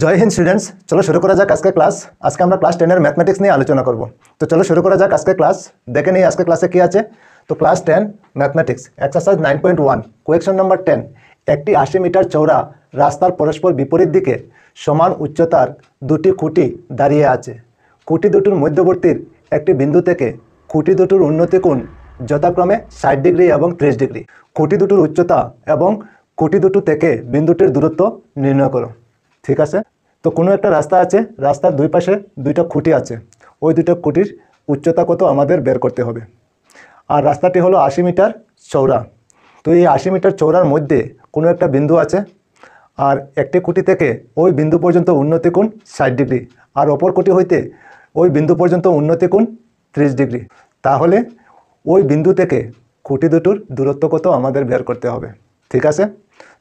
জয় Hind students, চলো শুরু করা যাক আজকে ক্লাস। আজকে আমরা ক্লাস 10 এর ম্যাথমেটিক্স নিয়ে আলোচনা করব। তো চলো শুরু করা যাক আজকে ক্লাস। দেখে নিই আজকে ক্লাসে কি আছে। তো class 10 mathematics exercise 9.1 question number 10। একটি 80 মিটার চওড়া রাস্তার পরস্পর বিপরীত দিকে সমান উচ্চতার দুটি খুঁটি দাঁড়িয়ে আছে। খুঁটি দুটোর মধ্যবর্তীর একটি বিন্দু থেকে খুঁটি দুটোর উন্নতি কোণ যথাক্রমে 60 ডিগ্রি এবং 30 ডিগ্রি। খুঁটি দুটোর উচ্চতা এবং খুঁটি দুটো থেকে বিন্দুটির দূরত্ব নির্ণয় করো। ঠিক আছে, তো কোনো একটা রাস্তা আছে, রাস্তার দুই পাশে দুইটা খুঁটি আছে, ওই দুটো খুঁটির উচ্চতা কত আমাদের বের করতে হবে। আর রাস্তাটি হলো 80 মিটার চওড়া। তো এই 80 মিটার চওড়ার মধ্যে কোনো একটা বিন্দু আছে, আর একটি খুঁটি থেকে ওই বিন্দু পর্যন্ত উন্নতি কোণ 60 ডিগ্রি, আর অপর খুঁটি হইতে ওই বিন্দু পর্যন্ত উন্নতি কোণ 30 ডিগ্রি। তাহলে ওই বিন্দু থেকে খুঁটি দুটোর দূরত্ব কত আমাদের বের করতে হবে। ঠিক আছে,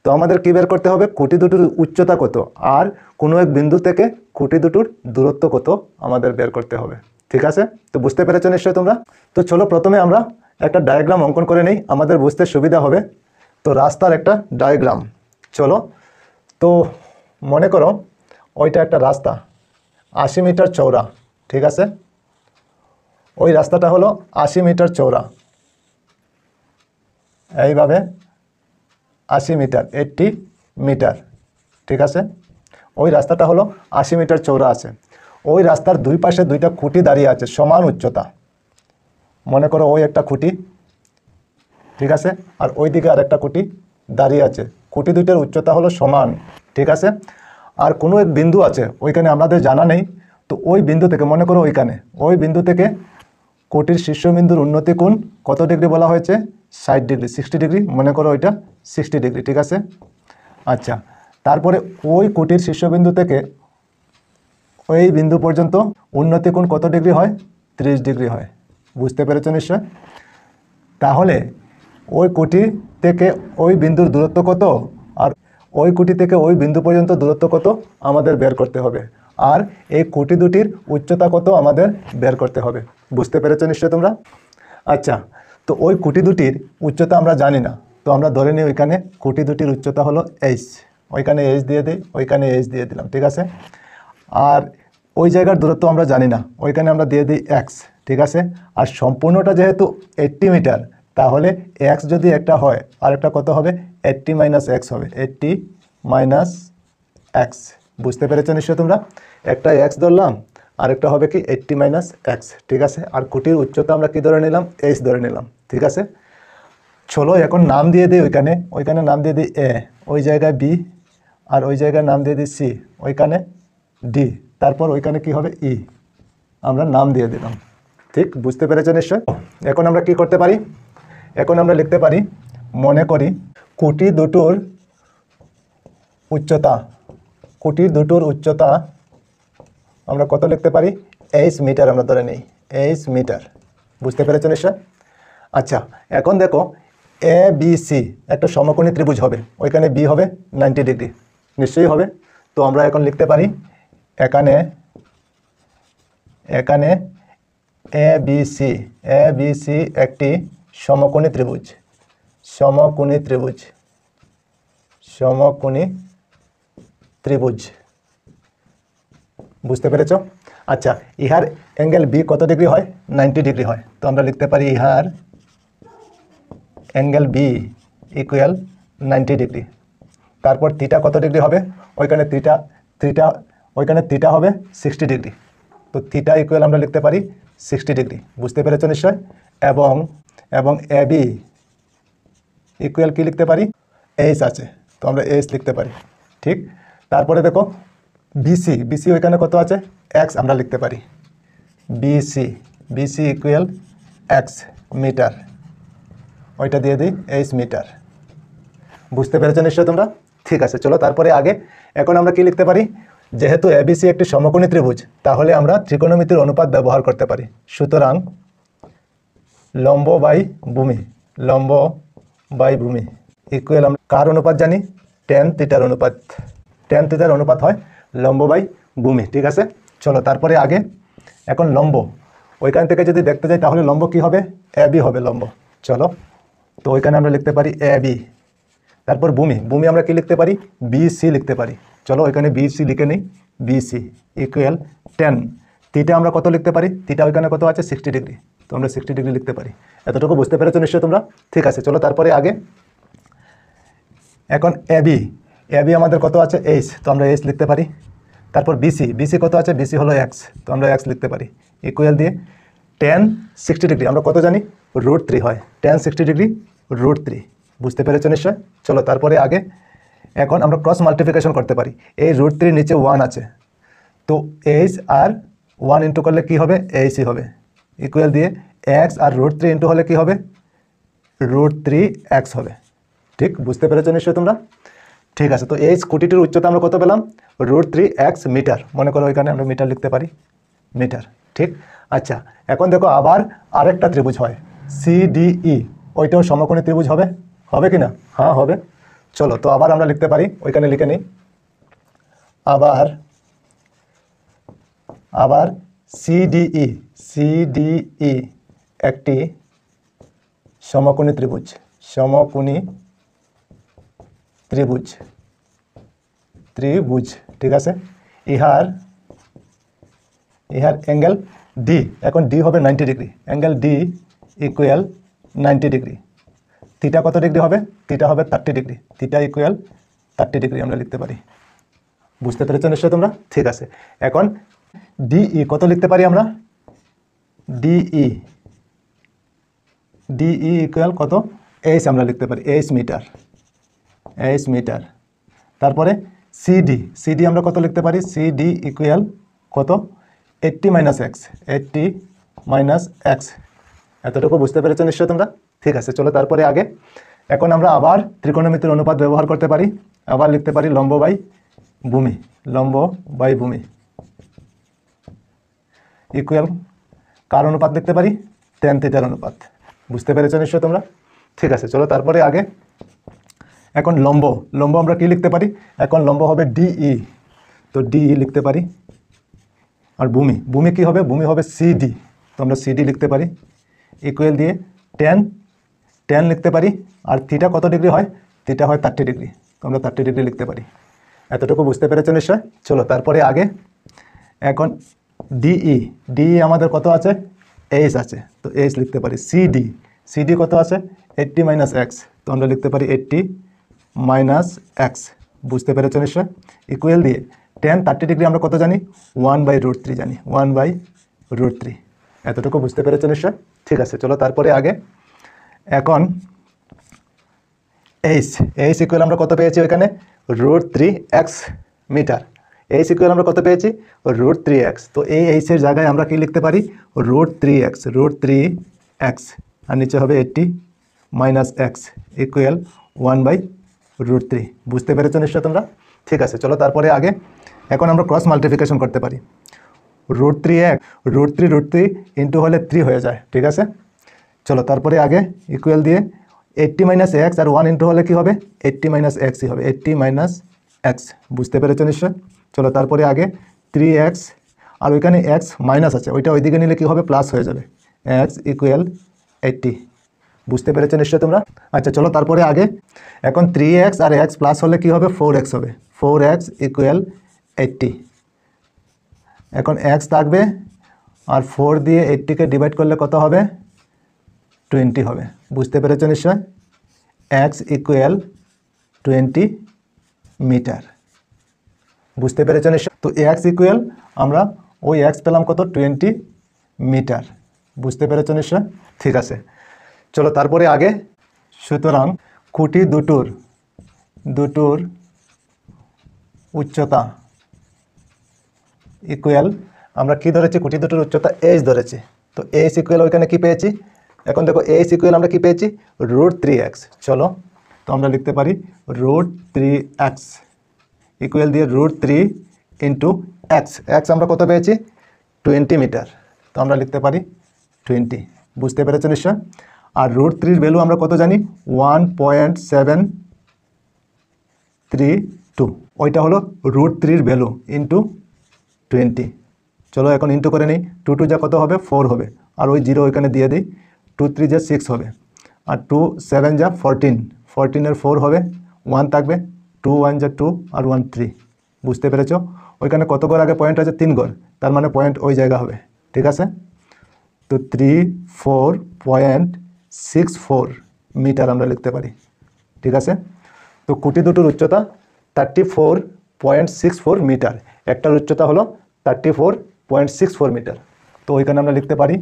তো আমাদের কী বের করতে হবে, খুঁটি দুটোর উচ্চতা কত আর কোনো এক বিন্দু থেকে খুঁটি দুটোর দূরত্ব কত আমাদের বের করতে হবে। ঠিক আছে, তো বুঝতে পেরেছো নিশ্চয়ই তোমরা। তো চলো প্রথমে আমরা একটা ডায়াগ্রাম অঙ্কন করে নেই, আমাদের বুঝতে সুবিধা হবে। তো রাস্তার একটা ডায়াগ্রাম, চলো। তো মনে করো ওইটা একটা রাস্তা 80 মিটার চওড়া। ঠিক আছে, ওই রাস্তাটা হলো 80 মিটার চওড়া, এইভাবে 80 মিটার 80 মিটার। ঠিক আছে, ওই রাস্তাটা হলো 80 মিটার চওড়া আছে। ওই রাস্তার দুই পাশে দুইটা খুঁটি দাঁড়িয়ে আছে সমান উচ্চতা। মনে করো ওই একটা খুঁটি, ঠিক আছে, আর ওই দিকে আর একটা খুঁটি দাঁড়িয়ে আছে। খুঁটি দুইটার উচ্চতা হলো সমান। ঠিক আছে, আর কোনো এক বিন্দু আছে, ওইখানে আমাদের জানা নেই। তো ওই বিন্দু থেকে মনে করো ওইখানে ওই বিন্দু থেকে খুঁটির শীর্ষবিন্দুর উন্নতি কোণ কত ডিগ্রি বলা হয়েছে, 60 ডিগ্রি, 60 ডিগ্রি। মনে করো ওইটা 60 ডিগ্রি। ঠিক আছে, আচ্ছা, তারপরে ওই খুঁটির শীর্ষবিন্দু থেকে ওই বিন্দু পর্যন্ত উন্নতি কোণ কত ডিগ্রি হয়, 30 ডিগ্রি হয়। বুঝতে পেরেছো নিশ্চয়। তাহলে ওই খুঁটি থেকে ওই বিন্দুর দূরত্ব কত আর ওই খুঁটি থেকে ওই বিন্দু পর্যন্ত দূরত্ব কত আমাদের বের করতে হবে, আর এই খুঁটি দুটির উচ্চতা কত আমাদের বের করতে হবে। বুঝতে পেরেছো নিশ্চয় তোমরা। আচ্ছা, তো ওই খুঁটি দুটির উচ্চতা আমরা জানি না, তো আমরা ধরে নিই ওইখানে খুঁটি দুটির উচ্চতা হলো এইচ। ওইখানে এইচ দিয়ে দিই, ওইখানে এইচ দিয়ে দিলাম। ঠিক আছে, আর ওই জায়গার দূরত্ব আমরা জানি না, ওইখানে আমরা দিয়ে দিই এক্স। ঠিক আছে, আর সম্পূর্ণটা যেহেতু 80 মিটার, তাহলে এক্স যদি একটা হয় আর একটা কত হবে, 80 মাইনাস এক্স হবে, 80 মাইনাস এক্স। বুঝতে পেরেছো নিশ্চয় তোমরা। একটা এক্স ধরলাম, আরেকটা হবে কি 80 মাইনাস এক্স। ঠিক আছে, আর খুঁটির উচ্চতা আমরা কি ধরে নিলাম, এইচ ধরে নিলাম। ঠিক আছে, চলো এখন নাম দিয়ে দিই ওইখানে নাম দিয়ে দিই এ, ওই জায়গায় বি, আর ওই জায়গায় নাম দিয়ে দিই সি, ওইখানে ডি, তারপর ওইখানে কি হবে ই, আমরা নাম দিয়ে দিলাম। ঠিক, বুঝতে পেরেছো নিশ্চয়। এখন আমরা কি করতে পারি, এখন আমরা লিখতে পারি, মনে করি খুঁটি দুটোর উচ্চতা, খুঁটি দুটোর উচ্চতা আমরা কত লিখতে পারি, 8 মিটার আমরা ধরে নিই, 8 মিটার। বুঝতে পেরেছো নিশ্চয়। আচ্ছা, এখন দেখো এ বি সি একটা সমকোণী ত্রিভুজ হবে, ওইখানে বি হবে 90 ডিগ্রি, নিশ্চয়ই হবে। তো আমরা এখন লিখতে পারি এখানে এখানে এ বি সি একটি সমকোণী ত্রিভুজ, সমকোণী ত্রিভুজ, সমকোণী ত্রিভুজ। বুঝতে পেরেছো। আচ্ছা, ইহার অ্যাঙ্গেল বি কত ডিগ্রি হয়, 90 ডিগ্রি হয়। তো আমরা লিখতে পারি ইহার অ্যাঙ্গেল বি ইকুয়াল 90 ডিগ্রি। তারপর থিটা কত ডিগ্রি হবে, ওইখানে ওইখানে থিটা হবে 60 ডিগ্রি। তো থিটা ইকুয়াল আমরা লিখতে পারি 60 ডিগ্রি। বুঝতে পেরেছো নিশ্চয়। এবং এ বি ইকুয়াল কি লিখতে পারি, এইচ আছে, তো আমরা এইচ লিখতে পারি। ঠিক, তারপরে দেখো বিসি ওইখানে কত আছে, এক্স, আমরা লিখতে পারি বিসি ইকুয়াল এক্স মিটার, ওইটা দিয়ে দিই এইচ মিটার। বুঝতে পেরেছো নিশ্চয় তোমরা। ঠিক আছে, চলো তারপরে আগে এখন আমরা কি লিখতে পারি, যেহেতু এবিসি একটি সমকোণী ত্রিভুজ, তাহলে আমরা ত্রিকোণমিতির অনুপাত ব্যবহার করতে পারি। সুতরাং লম্ব বাই ভূমি, লম্ব বাই ভূমি ইকুয়াল আমরা কার অনুপাত জানি, tan থিটার অনুপাত। tan থিটার অনুপাত হয় লম্ব বাই ভূমি। ঠিক আছে, চলো তারপরে আগে এখন লম্ব, ওইখান থেকে যদি দেখতে যাই তাহলে লম্ব কি হবে, এ বি হবে লম্ব। চলো, তো ওইখানে আমরা লিখতে পারি এ বি। তারপর ভূমি আমরা কি লিখতে পারি, বি সি লিখতে পারি। চলো ওইখানে বিসি লিখে নিই, বিসি ইকুয়াল 10। থিটা আমরা কত লিখতে পারি, থিটা ওইখানে কত আছে 60 ডিগ্রি, তো আমরা 60 ডিগ্রি লিখতে পারি। এতটুকু বুঝতে পেরেছো নিশ্চয়ই তোমরা? ঠিক আছে, চলো তারপরে আগে। এখন এবি, এবি আমাদের কত আছে এইচ, তো আমরা এইচ লিখতে পারি। তারপর বিসি, বিসি কত আছে, বিসি হলো এক্স, তো আমরা এক্স লিখতে পারি। ইকুয়াল দিয়ে 10 60 ডিগ্রি আমরা কত জানি, √3 হয়। 10 60 ডিগ্রি √3, বুঝতে পেরেছো নিশ্চয়? চলো তারপরে আগে। এখন আমরা ক্রস মাল্টিপ্লিকেশন করতে পারি। এই √3 নিচে 1 আছে, তো এইচ আর 1 ইন্টু করলে কী হবে, এইচই হবে। ইকুয়াল দিয়ে এক্স আর √3 ইন্টু হলে কী হবে, √3x হবে। ঠিক বুঝতে পেরেছো নিশ্চয়ই তোমরা? ঠিক আছে, তো এই স্কুটিটির উচ্চতা আমরা কত পেলাম, √3x মিটার। মনে করো এখানে আমরা মিটার লিখতে পারি, মিটার। ঠিক, আচ্ছা এখন দেখো আবার আরেকটা ত্রিভুজ হয় CDE, ওইটাও সমকোণী ত্রিভুজ হবে, হবে কি না? হ্যাঁ হবে। চলো তো আবার আমরা লিখতে পারি, ওইখানে লিখে নিই। আবার CDE, CDE একটি সমকোণী ত্রিভুজ, সমকোণী ত্রিভুজ, ত্রিভুজ। ঠিক আছে, ইহার অ্যাঙ্গেল ডি, এখন ডি হবে 90 degree, angle D equal 90 degree. Theta কত ডিগ্রি হবে, থিটা হবে 30 ডিগ্রি, থিটা ইকুয়াল 30 ডিগ্রি আমরা লিখতে পারি। বুঝতে পেরেছো নিশ্চয় তোমরা? ঠিক আছে, এখন ডিই কত লিখতে পারি আমরা, ডিই, ডিই ইকুয়াল কত, এইচ আমরা লিখতে পারি, এইচ মিটার, এইচ মিটার। তারপরে সিডি, সিডি আমরা কত লিখতে পারি, সিডি ইকুয়াল কত, 80 - x, 80 - x। এতটুকু বুঝতে পেরেছো নিশ্চয় তোমরা? ঠিক আছে, চলো তারপরে আগে। এখন আমরা আবার ত্রিকোণমিতির অনুপাত ব্যবহার করতে পারি, আবার লিখতে পারি লম্ব বাই ভূমি, লম্ব বাই ভূমি ইকুয়াল কার অনুপাত লিখতে পারি, tan থিটার অনুপাত। বুঝতে পেরেছো নিশ্চয় তোমরা? ঠিক আছে, চলো তারপরে আগে। এখন লম্ব, লম্ব আমরা কি লিখতে পারি, এখন লম্ব হবে ডিই, তো ডিই লিখতে পারি। আর ভূমি, ভূমি কি হবে, ভূমি হবে সিডি, তো আমরা সিডি লিখতে পারি। ইকুয়াল দিয়ে tan লিখতে পারি। আর থিটা কত ডিগ্রি হয়, থিটা হয় 30 ডিগ্রি, তো আমরা 30 ডিগ্রি লিখতে পারি। এতটুকু বুঝতে পেরেছো নিশ্চয়? চলো তারপরে আগে। এখন ডিই, ডিই আমাদের কত আছে, এইচ আছে, তো এইচ লিখতে পারি। সিডি, সিডি কত আছে, 80 - x, তো আমরা লিখতে পারি 80 - x। বুঝতে পেরেছো নিশ্চয়? ইকুয়াল দিয়ে tan 30 ডিগ্রি আমরা কত জানি, 1/√3 জানি, 1/√3। এতটুকু বুঝতে পেরেছো নিশ্চয়? ঠিক আছে, চলো তারপরে আগে। এখন এইচ, এইচ ইকুয়াল আমরা কত পেয়েছি ওইখানে, √3x মিটার। এইচ ইকুয়াল আমরা কত পেয়েছি, √3x। তো এই এইচের জায়গায় আমরা কি লিখতে পারি, √3x, √3x, আর নিচে হবে 80 - x ইকুয়াল 1/√3। বুঝতে পেরেছো নিশ্চয় তোমরা? ঠিক আছে, চলো তারপরে আগে। এখন আমরা ক্রস মাল্টিপ্লিকেশন করতে পারি। √3x, √3 ইন্টু হলে 3 হয়ে যায়। ঠিক আছে, চলো তারপরে আগে। ইকুয়াল দিয়ে 80 - x আর 1 ইন্টু হলে কী হবে, 80 - xই হবে, 80 - x। বুঝতে পেরেছো নিশ্চয়? চলো তারপরে আগে। 3x আর ওইখানে x মাইনাস আছে, ওইটা ওইদিকে নিলে কী হবে, প্লাস হয়ে যাবে, x ইকুয়াল 80। বুঝতে পেরেছো নিশ্চয় তোমরা? আচ্ছা চলো তারপরে আগে। এখন 3x আর x প্লাস হলে কী হবে, 4x হবে, 4x ইকুয়াল 80। এখন x থাকবে, আর 4 দিয়ে 80কে ডিভাইড করলে কত হবে, 20 হবে। বুঝতে পেরেছো নিশ্চয়? x equal 20 metre. বুঝতে পেরেছো নিশ্চয়? তো x ইকুয়াল আমরা ওই x পেলাম কত, 20 মিটার। বুঝতে পেরেছো নিশ্চয়? ঠিক আছে, চলো তারপরে আগে। সুতরাং খুঁটি দুটোর উচ্চতা ইকুয়াল, আমরা কি ধরেছি, খুঁটি দুটোর উচ্চতা h ধরেছি, তো h ইকুয়াল ওইখানে কি পেয়েছি, এখন দেখো h ইকুয়াল আমরা কি পেয়েছি, √3x। চলো তো আমরা লিখতে পারি √3x ইকুয়াল দিয়ে √3 ইন্টু x, x আমরা কত পেয়েছি, 20 মিটার, তো আমরা লিখতে পারি 20। বুঝতে পেরেছো নিশ্চয়? আর √3 ভ্যালু আমরা কত জানি, 1.732, ওইটা হলো √3 ভ্যালু ইন্টু 20। চলো এখন ইন্টু করে নিই, 2 2 যা কত হবে, 4 হবে, আর ওই 0 ওইখানে দিয়ে দিই, 2 3 যা 6 হবে, আর 2 7 যা 14, 14 এর 4 হবে, 1 থাকবে, 2 1 যা 2 আর 1 3, বুঝতে পেরেছো? ওইখানে কত ঘর আগে পয়েন্ট আছে? 3 ঘর, তার মানে পয়েন্ট ওই জায়গা হবে। ঠিক আছে, তো 34.64 মিটার আমরা লিখতে পারি। ঠিক আছে, তো খুঁটি দুটোর উচ্চতা 34.64 মিটার, একটার উচ্চতা হলো 34.64 মিটার। তো ওইখানে আমরা লিখতে পারি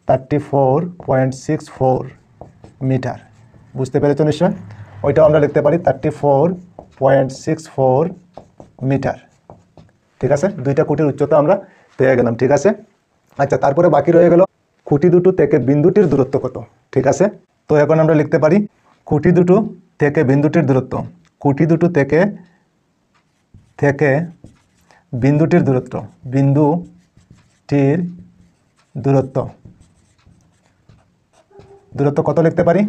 34.64 মিটার। বুঝতে পেরেছো নিশ্চয়? ওইটাও আমরা লিখতে পারি 34.64 মিটার। ঠিক আছে, দুইটা খুঁটির উচ্চতা আমরা পেয়ে গেলাম। ঠিক আছে, আচ্ছা, তারপরে বাকি রয়ে গেল খুঁটি দুটো থেকে বিন্দুটির দূরত্ব কত। ঠিক আছে, তো এখন আমরা লিখতে পারি খুঁটি দুটো থেকে বিন্দুটির দূরত্ব। খুঁটি দুটো থেকে বিন্দুটির দূরত্ব, বিন্দুটির দূরত্ব কত লিখতে পারি?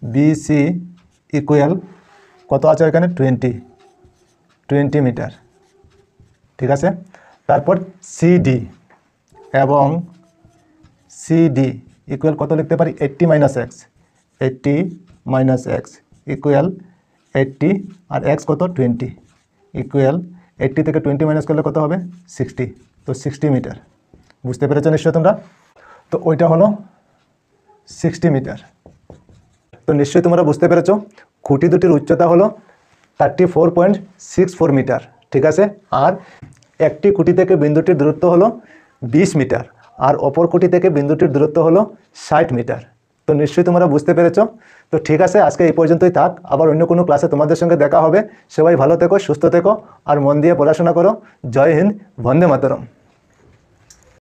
বিসি ইকুয়াল কত আছে এখানে? 20 মিটার। ঠিক আছে, তারপর সিডি এবং সিডি ইকুয়াল কত লিখতে পারি? 80 মাইনাস এক্স ইকুয়াল 80, আর এক্স কত? 20 ইকুয়াল 80 থেকে 20 মাইনাস করলে কত হবে? 60, তো 60 মিটার। বুঝতে পেরেছো নিশ্চয় তোমরা? তো ওইটা হলো 60 মিটার। তো নিশ্চয়ই তোমরা বুঝতে পেরেছো খুঁটি দুটির উচ্চতা হলো 34.64 মিটার। ঠিক আছে, আর একটি খুঁটি থেকে বিন্দুটির দূরত্ব হলো 20 মিটার, আর অপর খুঁটি থেকে বিন্দুটির দূরত্ব হলো 60 মিটার। তো নিশ্চয়ই তোমরা বুঝতে পেরেছো। তো ঠিক আছে, আজকে এই পর্যন্তই থাক, আবার অন্য কোনো ক্লাসে তোমাদের সঙ্গে দেখা হবে। সবাই ভালো থেকো, সুস্থ থেকো, আর মন দিয়ে পড়াশোনা করো। জয় হিন্দ, বন্দে মাতরম।